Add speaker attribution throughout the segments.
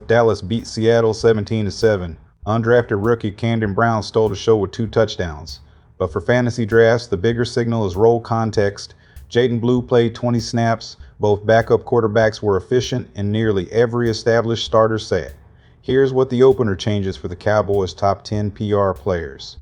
Speaker 1: Dallas beat Seattle 17-7. Undrafted rookie Camden Brown stole the show with 2 touchdowns. But for fantasy drafts, the bigger signal is role context. Jaydon Blue played 20 snaps. Both backup quarterbacks were efficient, and nearly every established starter sat. Here's what the opener changes for the Cowboys' top 10 PR players.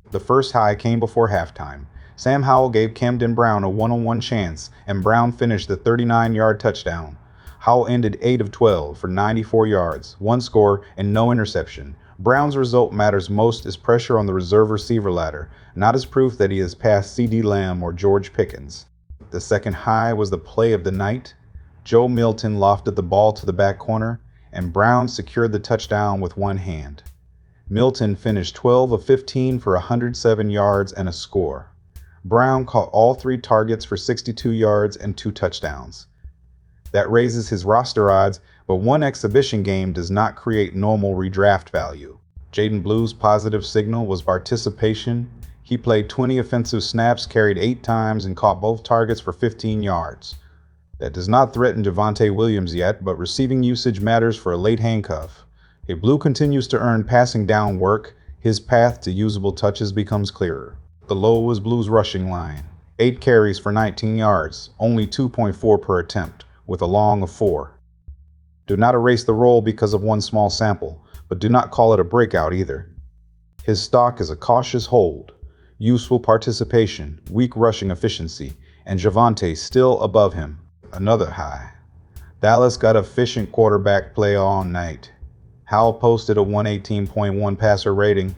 Speaker 1: The first high came before halftime. Sam Howell gave Camden Brown a one-on-one chance, and Brown finished the 39-yard touchdown. Howell ended 8 of 12 for 94 yards, 1 score, and no interception. Brown's result matters most as pressure on the reserve receiver ladder, not as proof that he has passed CeeDee Lamb or George Pickens. The second high was the play of the night. Joe Milton lofted the ball to the back corner, and Brown secured the touchdown with one hand. Milton finished 12 of 15 for 107 yards and a score. Brown caught all 3 targets for 62 yards and 2 touchdowns. That raises his roster odds, but one exhibition game does not create normal redraft value. Jaydon Blue's positive signal was participation. He played 20 offensive snaps, carried 8 times, and caught both targets for 15 yards. That does not threaten Javonte Williams yet, but receiving usage matters for a late handcuff. If Blue continues to earn passing down work, his path to usable touches becomes clearer. The low was Blue's rushing line. 8 carries for 19 yards, only 2.4 per attempt, with a long of 4. Do not erase the role because of one small sample, but do not call it a breakout either. His stock is a cautious hold, useful participation, weak rushing efficiency, and Javonte still above him. Another high. Dallas got efficient quarterback play all night. Howell posted a 118.1 passer rating.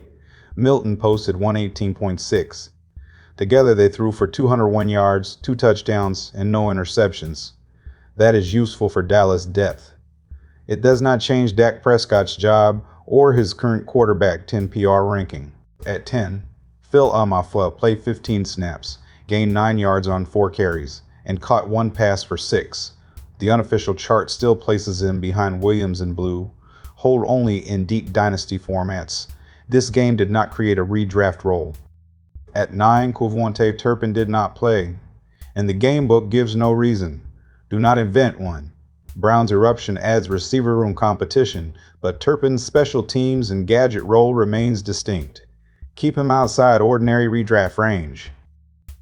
Speaker 1: Milton posted 118.6. Together they threw for 201 yards, 2 touchdowns, and no interceptions. That is useful for Dallas depth. It does not change Dak Prescott's job or his current quarterback 10 PR ranking. At 10, Phil Amafua played 15 snaps, gained 9 yards on 4 carries, and caught 1 pass for 6. The unofficial chart still places him behind Williams and Blue, hold only in deep dynasty formats. This game did not create a redraft role. At 9, Javonte Turpin did not play, and the game book gives no reason. Do not invent one. Brown's eruption adds receiver room competition, but Turpin's special teams and gadget role remains distinct. Keep him outside ordinary redraft range.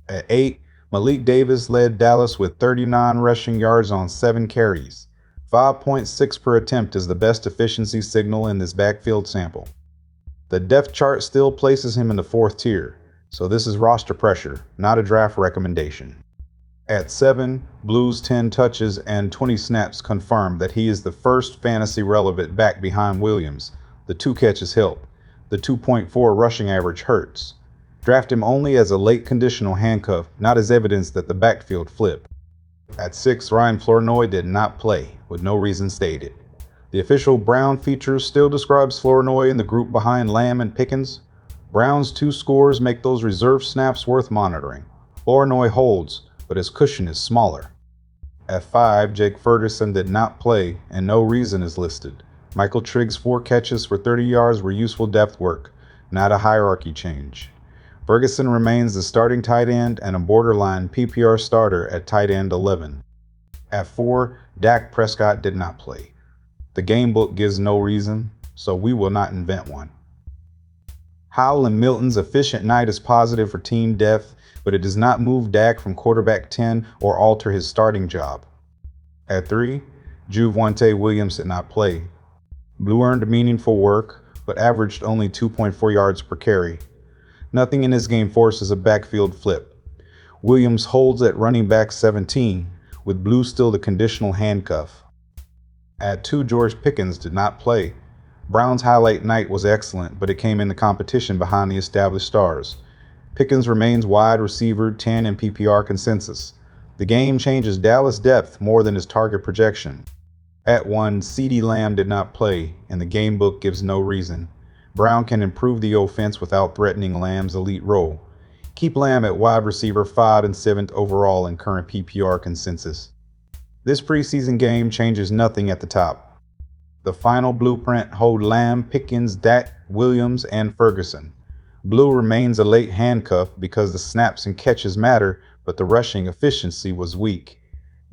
Speaker 1: At 8, Malik Davis led Dallas with 39 rushing yards on 7 carries. 5.6 per attempt is the best efficiency signal in this backfield sample. The depth chart still places him in the 4th tier, so this is roster pressure, not a draft recommendation. At 7, Blue's 10 touches and 20 snaps confirm that he is the first fantasy-relevant back behind Williams. The 2 catches help. The 2.4 rushing average hurts. Draft him only as a late conditional handcuff, not as evidence that the backfield flipped. At 6, Ryan Flournoy did not play, with no reason stated. The official Brown feature still describes Flournoy in the group behind Lamb and Pickens. Brown's 2 scores make those reserve snaps worth monitoring. Flournoy holds, but his cushion is smaller. At 5, Jake Ferguson did not play, and no reason is listed. Michael Trigg's 4 catches for 30 yards were useful depth work, not a hierarchy change. Ferguson remains the starting tight end and a borderline PPR starter at tight end 11. At 4, Dak Prescott did not play. The game book gives no reason, so we will not invent one. Howell and Milton's efficient night is positive for team depth, but it does not move Dak from quarterback 10 or alter his starting job. At 3, Javonte Williams did not play. Blue earned meaningful work, but averaged only 2.4 yards per carry. Nothing in this game forces a backfield flip. Williams holds at running back 17, with Blue still the conditional handcuff. At 2, George Pickens did not play. Brown's highlight night was excellent, but it came in the competition behind the established stars. Pickens remains wide receiver 10 in PPR consensus. The game changes Dallas' depth more than his target projection. At 1, CeeDee Lamb did not play, and the game book gives no reason. Brown can improve the offense without threatening Lamb's elite role. Keep Lamb at wide receiver 5 and 7th overall in current PPR consensus. This preseason game changes nothing at the top. The final blueprint hold Lamb, Pickens, Dak, Williams, and Ferguson. Blue remains a late handcuff because the snaps and catches matter, but the rushing efficiency was weak.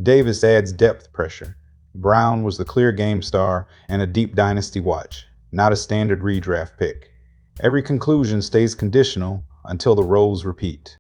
Speaker 1: Davis adds depth pressure. Brown was the clear game star and a deep dynasty watch, not a standard redraft pick. Every conclusion stays conditional until the roles repeat.